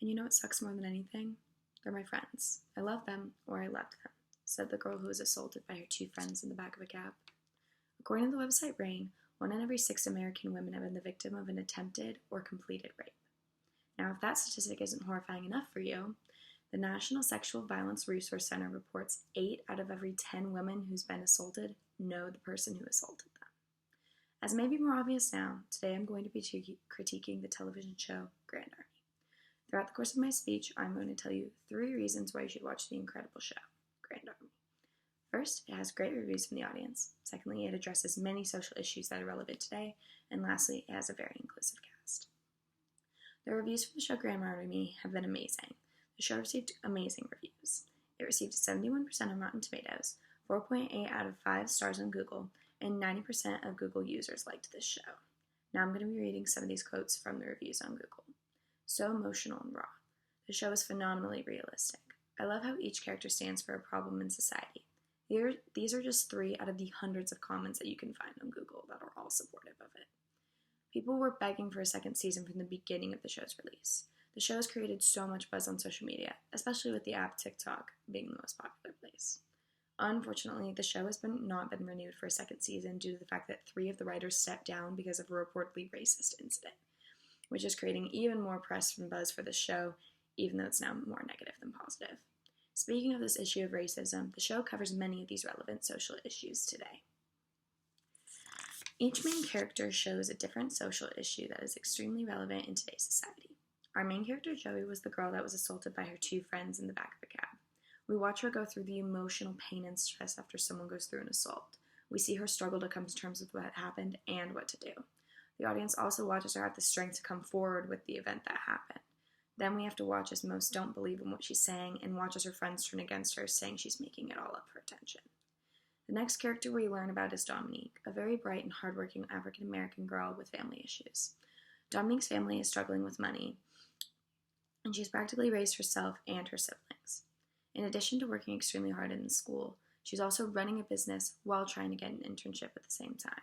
And you know what sucks more than anything? They're my friends. I love them, or I left them, said the girl who was assaulted by her two friends in the back of a cab. According to the website RAINN, 1 in every 6 American women have been the victim of an attempted or completed rape. Now, if that statistic isn't horrifying enough for you, the National Sexual Violence Resource Center reports 8 out of every 10 women who's been assaulted know the person who assaulted them. As may be more obvious now, today I'm going to be critiquing the television show Grand Army. Throughout the course of my speech, I'm going to tell you 3 reasons why you should watch the incredible show, Grand Army. First, it has great reviews from the audience. Secondly, it addresses many social issues that are relevant today. And lastly, it has a very inclusive cast. The reviews for the show Grand Army have been amazing. The show received amazing reviews. It received 71% on Rotten Tomatoes, 4.8 out of 5 stars on Google, and 90% of Google users liked this show. Now I'm going to be reading some of these quotes from the reviews on Google. So emotional and raw. The show is phenomenally realistic. I love how each character stands for a problem in society. These are just 3 out of the hundreds of comments that you can find on Google that are all supportive of it. People were begging for a second season from the beginning of the show's release. The show has created so much buzz on social media, especially with the app TikTok being the most popular place. Unfortunately, the show has not been renewed for a second season due to the fact that 3 of the writers stepped down because of a reportedly racist incident, which is creating even more press and buzz for the show, even though it's now more negative than positive. Speaking of this issue of racism, the show covers many of these relevant social issues today. Each main character shows a different social issue that is extremely relevant in today's society. Our main character, Joey, was the girl that was assaulted by her 2 friends in the back of a cab. We watch her go through the emotional pain and stress after someone goes through an assault. We see her struggle to come to terms with what happened and what to do. The audience also watches her have the strength to come forward with the event that happened. Then we have to watch as most don't believe in what she's saying and watch as her friends turn against her, saying she's making it all up for attention. The next character we learn about is Dominique, a very bright and hardworking African American girl with family issues. Dominique's family is struggling with money, and she's practically raised herself and her siblings. In addition to working extremely hard in school, she's also running a business while trying to get an internship at the same time.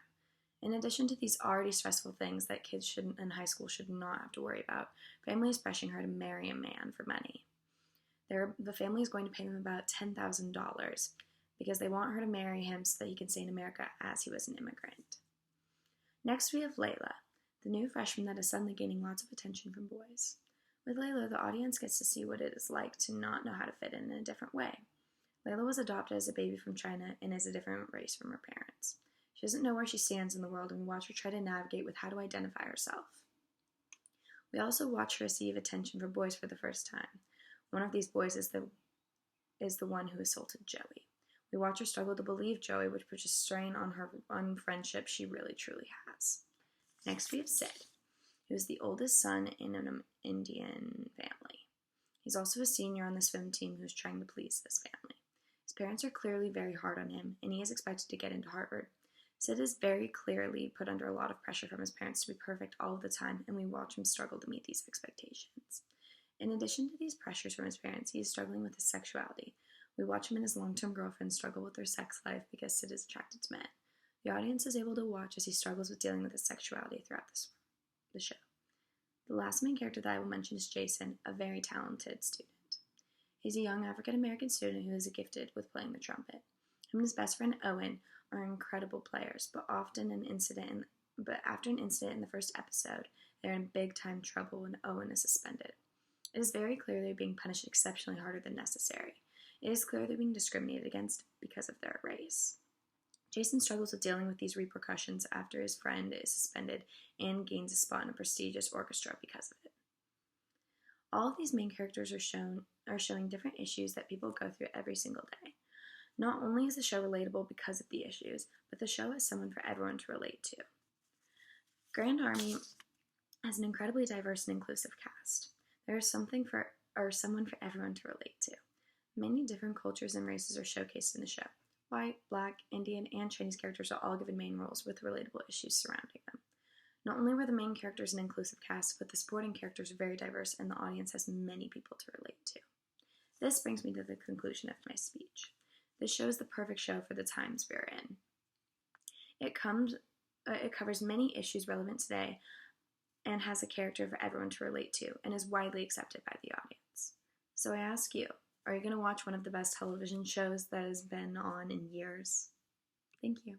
In addition to these already stressful things that kids in high school should not have to worry about, family is pressuring her to marry a man for money. The family is going to pay them about $10,000 because they want her to marry him so that he can stay in America as he was an immigrant. Next, we have Layla, the new freshman that is suddenly gaining lots of attention from boys. With Layla, the audience gets to see what it is like to not know how to fit in a different way. Layla was adopted as a baby from China and is a different race from her parents. She doesn't know where she stands in the world, and we watch her try to navigate with how to identify herself. We also watch her receive attention from boys for the first time. One of these boys is the one who assaulted Joey. We watch her struggle to believe Joey, which puts a strain on her friendship she really truly has. Next we have Sid, who is the oldest son in an Indian family. He's also a senior on the swim team who's trying to please this family. His parents are clearly very hard on him, and he is expected to get into Harvard. Sid is very clearly put under a lot of pressure from his parents to be perfect all of the time, and we watch him struggle to meet these expectations. In addition to these pressures from his parents, he is struggling with his sexuality. We watch him and his long-term girlfriend struggle with their sex life because Sid is attracted to men. The audience is able to watch as he struggles with dealing with his sexuality throughout the show. The last main character that I will mention is Jason, a very talented student. He's a young African-American student who is gifted with playing the trumpet. Him and his best friend Owen are incredible players, but after an incident in the first episode, they're in big-time trouble and Owen is suspended. It is very clear they're being punished exceptionally harder than necessary. It is clear they're being discriminated against because of their race. Jason struggles with dealing with these repercussions after his friend is suspended and gains a spot in a prestigious orchestra because of it. All of these main characters are showing different issues that people go through every single day. Not only is the show relatable because of the issues, but the show has someone for everyone to relate to. Grand Army has an incredibly diverse and inclusive cast. There is someone for everyone to relate to. Many different cultures and races are showcased in the show. White, Black, Indian, and Chinese characters are all given main roles with relatable issues surrounding them. Not only were the main characters an inclusive cast, but the supporting characters are very diverse and the audience has many people to relate to. This brings me to the conclusion of my speech. This show is the perfect show for the times we're in. It covers many issues relevant today, and has a character for everyone to relate to and is widely accepted by the audience. So I ask you, are you going to watch one of the best television shows that has been on in years? Thank you.